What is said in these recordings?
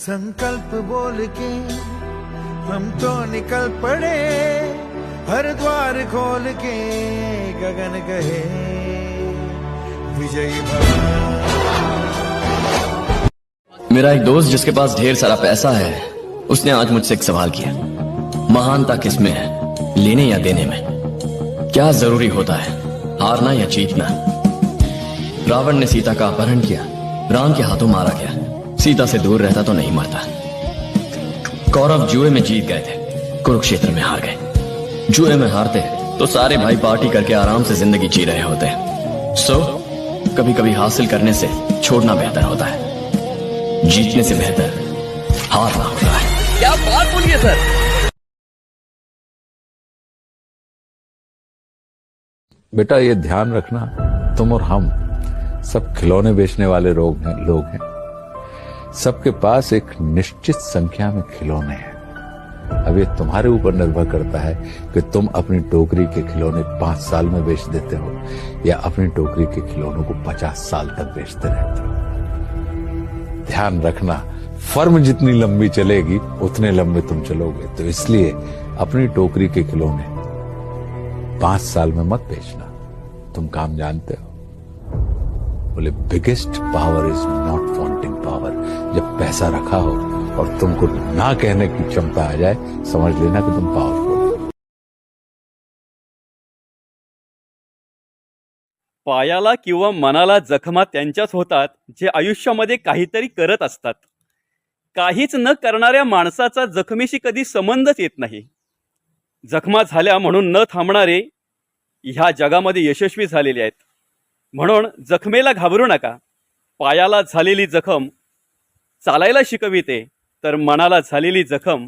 संकल्प बोल के हम तो निकल पड़े, हर द्वार खोल के गगन कहे विजयी भव। मेरा एक दोस्त जिसके पास ढेर सारा पैसा है, उसने आज मुझसे एक सवाल किया, महानता किसमें है, लेने या देने में? क्या जरूरी होता है, हारना या जीतना? रावण ने सीता का अपहरण किया, राम के हाथों मारा गया। सीता से दूर रहता तो नहीं मरता। कौरव जुए में जीत गए थे, कुरुक्षेत्र में हार गए। जुए में हारते तो सारे भाई पार्टी करके आराम से जिंदगी जी रहे होते। कभी कभी हासिल करने से छोड़ना बेहतर होता है, जीतने से बेहतर हारना होता है। क्या बात बोलिए सर। बेटा ये ध्यान रखना, तुम और हम सब खिलौने बेचने वाले लोग हैं। सबके पास एक निश्चित संख्या में खिलौने हैं। अब ये तुम्हारे ऊपर निर्भर करता है कि तुम अपनी टोकरी के खिलौने 5 साल में बेच देते हो या अपनी टोकरी के खिलौनों को 50 साल तक बेचते रहते हो। ध्यान रखना, फर्म जितनी लंबी चलेगी उतने लंबे तुम चलोगे। तो इसलिए अपनी टोकरी के खिलौने 5 साल में मत बेचना। तुम काम जानते हो, बोले biggest power is not wanting power. जब पैसा रखा हो और तुमको ना कहने की क्षमता आ जाए, समझ लेना कि तुम पावरफुल हो। पायाला किंवा मनाला जखमा त्यांच्याच होतात जे आयुष्यामध्ये काहीतरी करत असतात. काहीच न करणाऱ्या माणसाचा जखमेशी कधी संबंधच येत नाही. जखमा झाल्या म्हणून न थांबणारे ह्या जगामध्ये यशस्वी झालेले आहेत. म्हणून जखमेला घाबरू नका. पायाला झालेली जखम चालायला शिकविते, तर मनाला झालेली जखम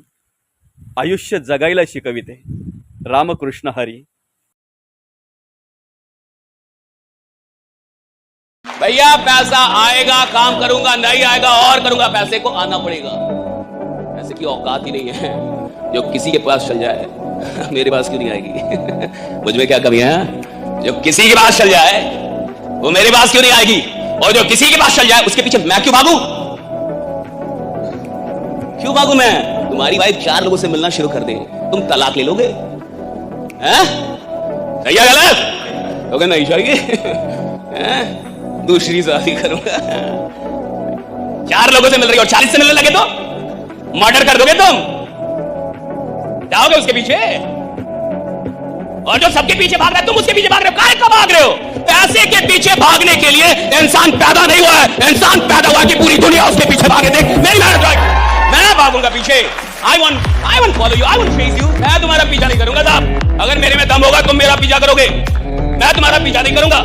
आयुष्य जगायला शिकविते. रामकृष्ण हरी. भैया पैसा आएगा, काम करूंगा, नहीं आएगा और करूंगा, पैसे को आना पड़ेगा। पैसे की औकात ही नहीं है। जो किसी के पास चल जाए, मेरे पास क्यों नहीं आएगी? मुझ में क्या कमी है? जो किसी के पास चल जाए वो मेरे पास क्यों नहीं आएगी? और जो किसी के पास चल जाए उसके पीछे मैं क्यों भागूं? क्यों भागूं मैं? तुम्हारी वाइफ 4 लोगों से मिलना शुरू कर दे, तुम तलाक ले लोगे? हैं? सही है गलत? लोगे नहीं चाहिए? हैं? दूसरी शादी करूंगा। 4 लोगों से मिल रही हो, 40 से मिलने लगे तो मर्डर कर दोगे तुम? जाओगे उसके पीछे? और जो सबके पीछे भाग रहा है तुम उसके पीछे भाग रहे हो। काहे का भाग रहे हो? पैसे के पीछे भागने के लिए इंसान पैदा नहीं हुआ है। इंसान पैदा हुआ कि पूरी दुनिया उसके पीछे भागे। देख मेरी मेहनत, मैं भागूंगा पीछे। I won't follow you, I won't chase you। मैं तुम्हारा पीछा नहीं करूंगा साहब। अगर मेरे में दम होगा तुम मेरा पीछा करोगे, मैं तुम्हारा पीछा नहीं करूंगा।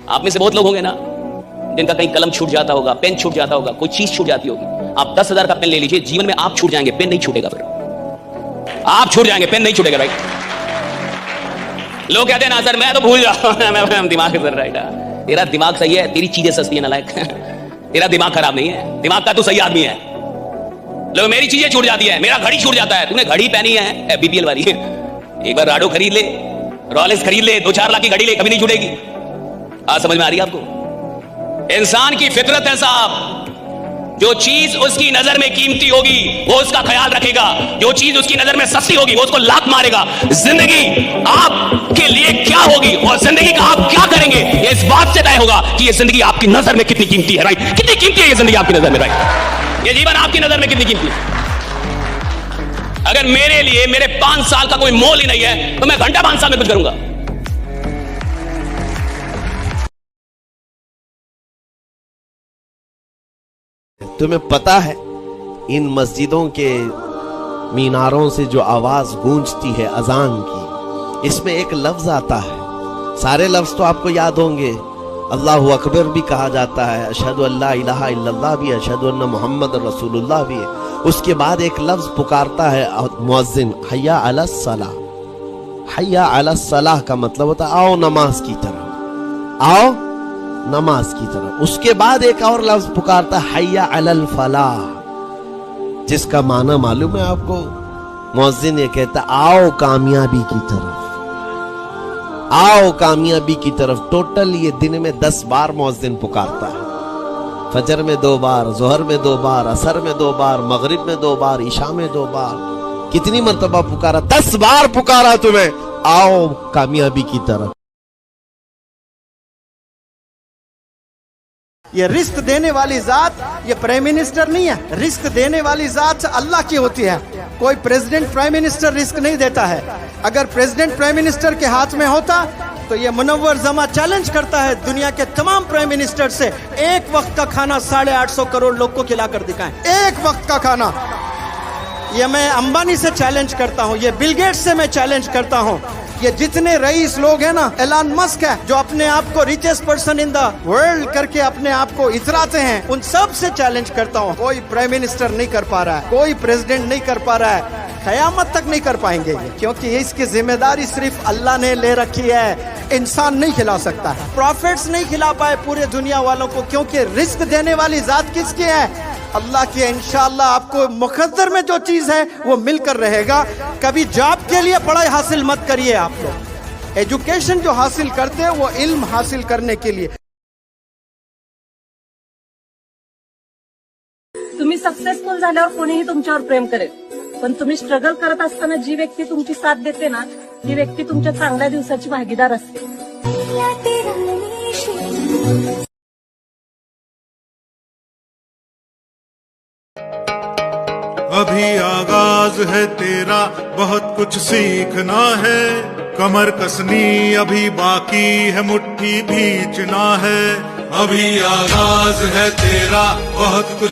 आप में से बहुत लोग होंगे ना जिनका कहीं कलम छूट जाता होगा, पेन छूट जाता होगा, कोई चीज छूट जाती होगी। आप 10,000 का पेन ले लीजिए, जीवन में आप छूट जाएंगे, पेन नहीं छूटेगा। फिर आप छूट जाएंगे, पेन नहीं छूटेगा। राइट? लोग कहते हैं ना सर मैं तो भूल जाऊं। मैं दिमाग सर राइट। तेरा दिमाग सही है, तेरी चीजें सस्ती है नालायक। तेरा दिमाग खराब नहीं है, दिमाग का तू सही आदमी है। लोग मेरी चीजें छूट जाती है, मेरा घड़ी छूट जाता है। तूने घड़ी पहनी है बीपीएल वाली, एक बार राडो खरीद ले, रॉलेक्स खरीद ले, 2-4 लाख की घड़ी ले, कभी नहीं छूटेगी। आज समझ में आ रही है आपको? इंसान की फितरत है साहब, जो चीज उसकी नजर में कीमती होगी वो उसका ख्याल रखेगा, जो चीज उसकी नजर में सस्ती होगी वो उसको लात मारेगा। जिंदगी आपके लिए क्या होगी और जिंदगी का आप क्या करेंगे ये इस बात से तय होगा कि ये जिंदगी आपकी नजर में कितनी कीमती है। राइट? कितनी कीमती है ये जिंदगी आपकी नजर में? राइट? ये जीवन आपकी नजर में कितनी कीमती है? अगर मेरे लिए मेरे 5 साल का कोई मोल ही नहीं है तो मैं घंटा 5 साल में कुछ करूंगा। तुम्हें पता है इन मस्जिदों के मीनारों से जो आवाज गूंजती है अजान की, इसमें एक लफ्ज आता है। सारे लफ्ज तो आपको याद होंगे। अल्लाहु अकबर भी कहा जाता है, अशहदु अल्ला इलाहा इल्लल्लाह भी, अशहदु अन्ना मुहम्मद रसूलुल्लाह भी है। उसके बाद एक लफ्ज पुकारता है मुअज्जिन, हय्या अलस सलाह। हय्या अलस सलाह का मतलब होता है आओ नमाज की तरफ, आओ नमाज की तरफ। उसके बाद एक और लफ्ज पुकारता है हय्या अलल फलाह, जिसका माना मालूम है आपको? मुअज्जिन ये कहता आओ कामयाबी की तरफ, आओ कामयाबी की तरफ। टोटल ये दिन में 10 बार मुअज्जिन पुकारता है। फजर में 2 बार, जोहर में 2 बार, असर में 2 बार, मगरिब में 2 बार, ईशा में 2 बार। कितनी मर्तबा पुकारा? 10 बार पुकारा तुम्हें, आओ कामयाबी की तरफ। ये रिस्क देने वाली जात ये प्राइम मिनिस्टर नहीं है। रिस्क देने वाली जात अल्लाह की होती है। कोई प्रेसिडेंट प्राइम मिनिस्टर रिस्क नहीं देता है। अगर प्रेसिडेंट प्राइम मिनिस्टर के हाथ में होता तो ये मुनव्वर जमा चैलेंज करता है दुनिया के तमाम प्राइम मिनिस्टर से, एक वक्त का खाना 850 करोड़ लोग को खिलाकर दिखाएं। एक वक्त का खाना। ये मैं अंबानी से चैलेंज करता हूँ, ये बिल गेट्स से मैं चैलेंज करता हूँ, ये जितने रईस लोग हैं ना, एलन मस्क है जो अपने आप को richest person in the world करके अपने आप को इतराते हैं, उन सब से चैलेंज करता हूँ। कोई प्राइम मिनिस्टर नहीं कर पा रहा है, कोई प्रेसिडेंट नहीं कर पा रहा है, कयामत तक नहीं कर पाएंगे ये, क्योंकि इसकी जिम्मेदारी सिर्फ अल्लाह ने ले रखी है। इंसान नहीं खिला सकता है, प्रॉफिट्स नहीं खिला पाए पूरे दुनिया वालों को, क्योंकि रिस्क देने वाली जात किसकी है? अल्लाह की। इंशाअल्लाह आपको मुकद्दर में जो चीज है वो मिलकर रहेगा। कभी जॉब के लिए पढ़ाई हासिल मत करिए आप लोग। एजुकेशन जो हासिल करते हैं वो इल्म हासिल करने के लिए। तुम्ही सक्सेसफुल झाल्यावर कोणीही तुमच्यावर प्रेम करेल, पण तुम्ही स्ट्रगल करत असताना जी व्यक्ती तुमची साथ देते ना, ती व्यक्ती तुमच्या चांगल्या दिवसाची भागीदार असते। अभी आगाज है तेरा, बहुत कुछ सीखना है। कमर कसनी अभी बाकी है, मुट्ठी भींचना है। अभी आगाज है तेरा, बहुत कुछ